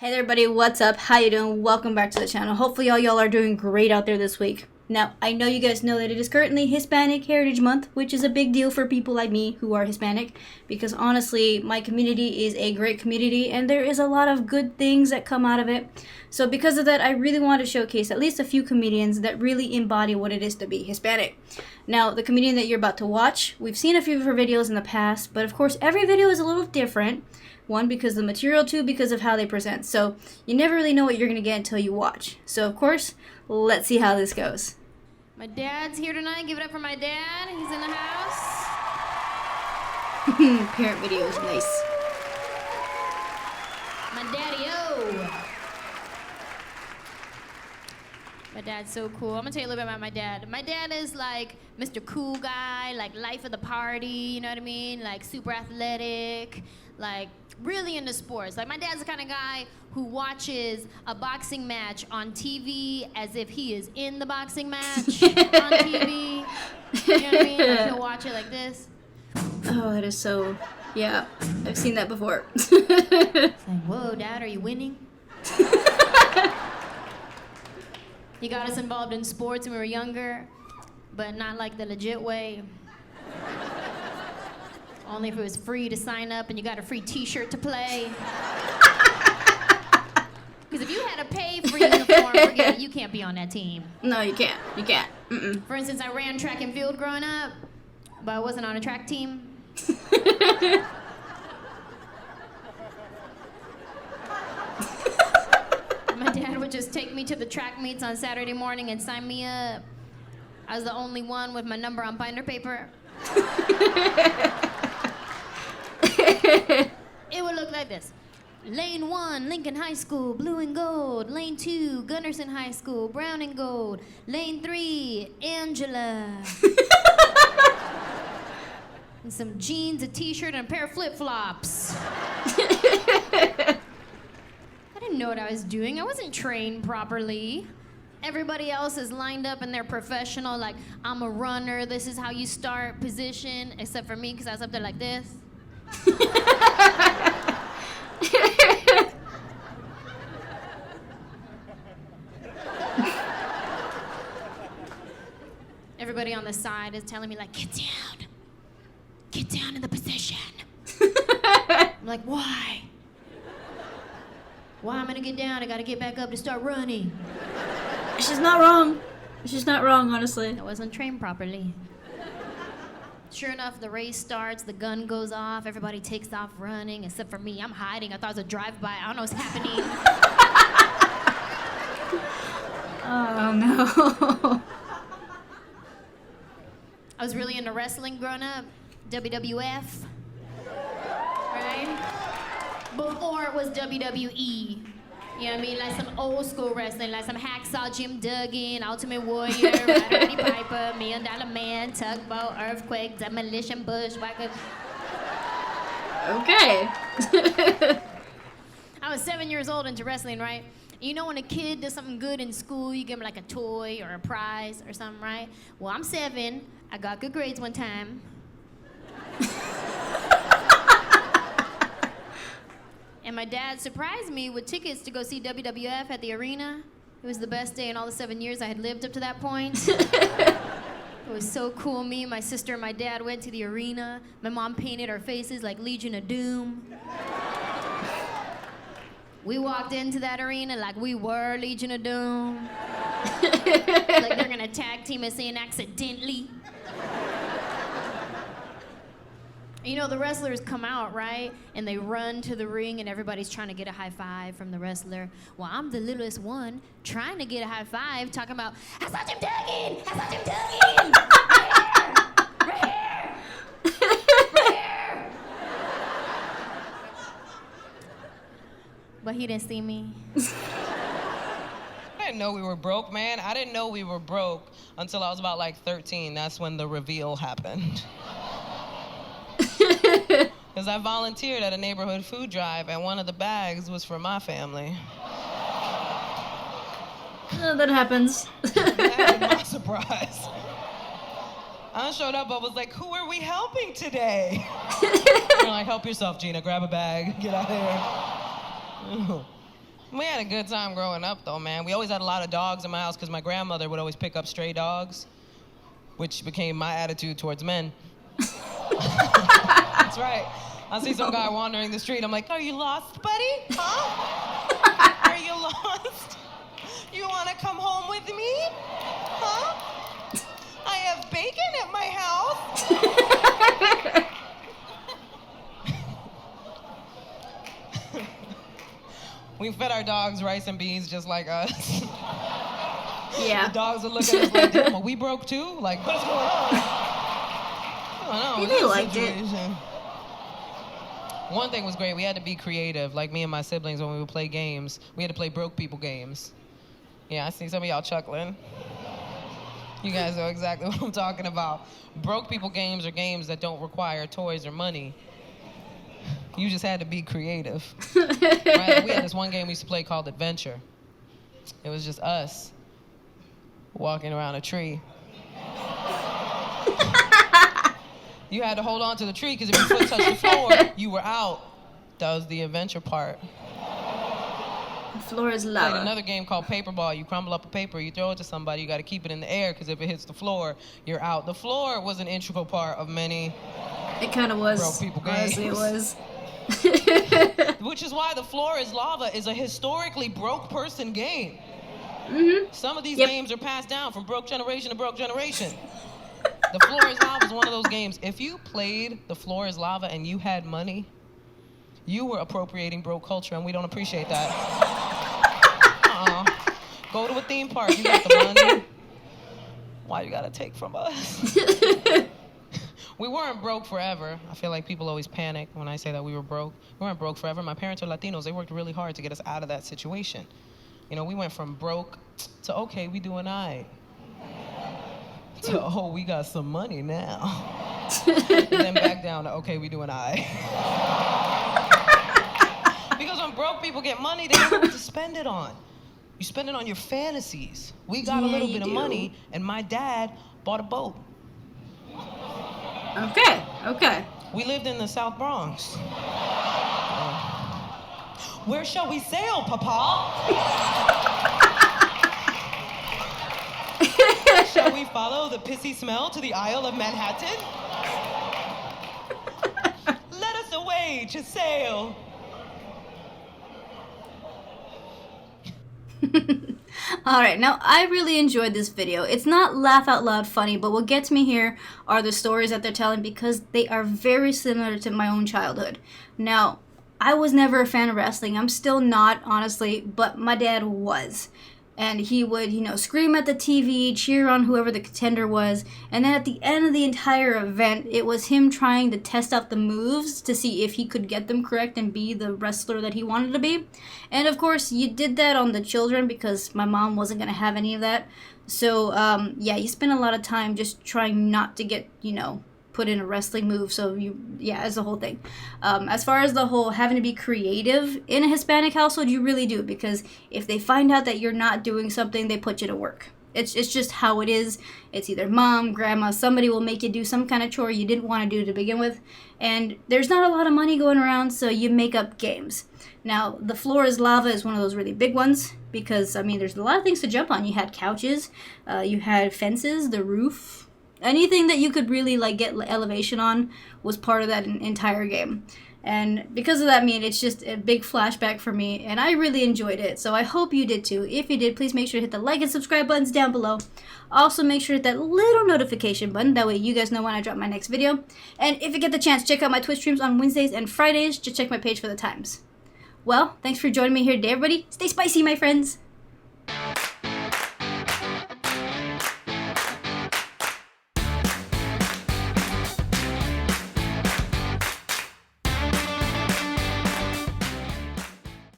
Hey there, everybody, what's up? How you doing? Welcome back to the channel. Hopefully all y'all are doing great out there this week. Now, I know you guys know that it is currently Hispanic Heritage Month, which is a big deal for people like me who are Hispanic, because honestly, my community is a great community, and there is a lot of good things that come out of it. So because of that, I really want to showcase at least a few comedians that really embody what it is to be Hispanic. Now, the comedian that you're about to watch, we've seen a few of her videos in the past, but of course, every video is a little different. One, because of the material, two, because of how they present. So you never really know what you're going to get until you watch. So of course, let's see how this goes. My dad's here tonight. Give it up for my dad. He's in the house. Parent videos, nice. My daddy-o. My dad's so cool. I'm gonna tell you a little bit about my dad. My dad is like Mr. Cool Guy, like life of the party, you know what I mean? Like super athletic, like really into sports. Like my dad's the kind of guy who watches a boxing match on TV as if he is in the boxing match on TV. You know what I mean? Like he'll watch it like this. Oh, that is so, yeah, I've seen that before. It's like, whoa, Dad, are you winning? He got us involved in sports when we were younger, but not like the legit way. Only if it was free to sign up and you got a free t-shirt to play. Because if you had to pay for uniform, forget it, you can't be on that team. No, you can't. You can't. Mm-mm. For instance, I ran track and field growing up, but I wasn't on a track team. My dad would just take me to the track meets on Saturday morning and sign me up. I was the only one with my number on binder paper. It would look like this. Lane 1, Lincoln High School, blue and gold. Lane 2, Gunderson High School, brown and gold. Lane 3, Angela. And some jeans, a t-shirt, and a pair of flip-flops. I didn't know what I was doing. I wasn't trained properly. Everybody else is lined up and they're professional, like, I'm a runner, this is how you start, position, except for me, because I was up there like this. Everybody on the side is telling me, like, get down in the position. I'm like, why? Why I'm gonna get down? I gotta get back up to start running. She's not wrong. She's not wrong, honestly. I wasn't trained properly. Sure enough, the race starts, the gun goes off, everybody takes off running, except for me. I'm hiding. I thought it was a drive-by. I don't know what's happening. Oh, no. I was really into wrestling growing up. WWF. Right? Before it was WWE. You know what I mean? Like some old school wrestling, like some Hacksaw Jim Duggan, Ultimate Warrior, Roddy Piper, $1 Million Man, Tugboat, Earthquake, Demolition Bushwhacker. Okay. I was 7 years old into wrestling, right? You know when a kid does something good in school, you give him like a toy or a prize or something, right? Well, I'm 7. I got good grades one time. And my dad surprised me with tickets to go see WWF at the arena. It was the best day in all the 7 years I had lived up to that point. It was so cool. Me, my sister, and my dad went to the arena. My mom painted our faces like Legion of Doom. We walked into that arena like we were Legion of Doom. Like they're gonna tag team us in accidentally. You know, the wrestlers come out, right? And they run to the ring and everybody's trying to get a high five from the wrestler. Well, I'm the littlest one trying to get a high five, talking about, I saw Jim Duggan! I saw Jim Duggan! Right here! Right here! But he didn't see me. I didn't know we were broke, man. I didn't know we were broke until I was about like 13. That's when the reveal happened. Because I volunteered at a neighborhood food drive, and one of the bags was for my family. That happens. That was my surprise. I showed up, I was like, who are we helping today? They're like, help yourself, Gina. Grab a bag. Get out of here. We had a good time growing up, though, man. We always had a lot of dogs in my house because my grandmother would always pick up stray dogs, which became my attitude towards men. That's right. I see some guy wandering the street. I'm like, are you lost, buddy? Huh? Are you lost? You want to come home with me? Huh? I have bacon at my house. We fed our dogs rice and beans just like us. Yeah. The dogs would look at us like, damn, are we broke too? Like, what's going on? I don't know. They liked it. One thing was great. We had to be creative. Like me and my siblings, when we would play games, we had to play broke people games. Yeah, I see some of y'all chuckling. You guys know exactly what I'm talking about. Broke people games are games that don't require toys or money. You just had to be creative. Right? We had this one game we used to play called Adventure. It was just us walking around a tree. You had to hold on to the tree because if your foot touched the floor, you were out. That was the adventure part. The floor is Played lava. another game called Paperball. You crumble up a paper, you throw it to somebody, you got to keep it in the air because if it hits the floor, you're out. The floor was an integral part of many It kind of was. broke people games. Honestly, it was. Which is why the floor is lava is a historically broke person game. Mm-hmm. Some of these Yep. games are passed down from broke generation to broke generation. The floor is lava is one of those games. If you played the floor is lava and you had money, you were appropriating broke culture, and we don't appreciate that. Go to a theme park. You got the money. Why you gotta take from us? We weren't broke forever. I feel like people always panic when I say that we were broke. We weren't broke forever. My parents are Latinos. They worked really hard to get us out of that situation. You know, we went from broke to, okay, we doing all right. To, oh, we got some money now. And then back down to, okay, we doing all right. Because when broke people get money, they don't know what to spend it on. You spend it on your fantasies. We got a little bit of money, and my dad bought a boat. Okay. We lived in the South Bronx. Where shall we sail, Papa? Shall we follow the pissy smell to the Isle of Manhattan? Let us away to sail. Alright, now I really enjoyed this video. It's not laugh out loud funny, but what gets me here are the stories that they're telling because they are very similar to my own childhood. Now, I was never a fan of wrestling. I'm still not, honestly, but my dad was. And he would, scream at the TV, cheer on whoever the contender was. And then at the end of the entire event, it was him trying to test out the moves to see if he could get them correct and be the wrestler that he wanted to be. And of course, you did that on the children because my mom wasn't going to have any of that. So, you spent a lot of time just trying not to get, put in a wrestling move. So as the whole thing. As far as the whole having to be creative in a Hispanic household, you really do, because if they find out that you're not doing something, they put you to work. It's just how it is. It's either mom, grandma, somebody will make you do some kind of chore you didn't want to do to begin with. And there's not a lot of money going around, so you make up games. Now, the floor is lava is one of those really big ones because, there's a lot of things to jump on. You had couches, you had fences, the roof. Anything that you could really get elevation on was part of that entire game. And because of that, it's just a big flashback for me, and I really enjoyed it. So I hope you did too. If you did, please make sure to hit the like and subscribe buttons down below. Also, make sure to hit that little notification button. That way you guys know when I drop my next video. And if you get the chance, check out my Twitch streams on Wednesdays and Fridays. Just check my page for the times. Well, thanks for joining me here today, everybody. Stay spicy, my friends.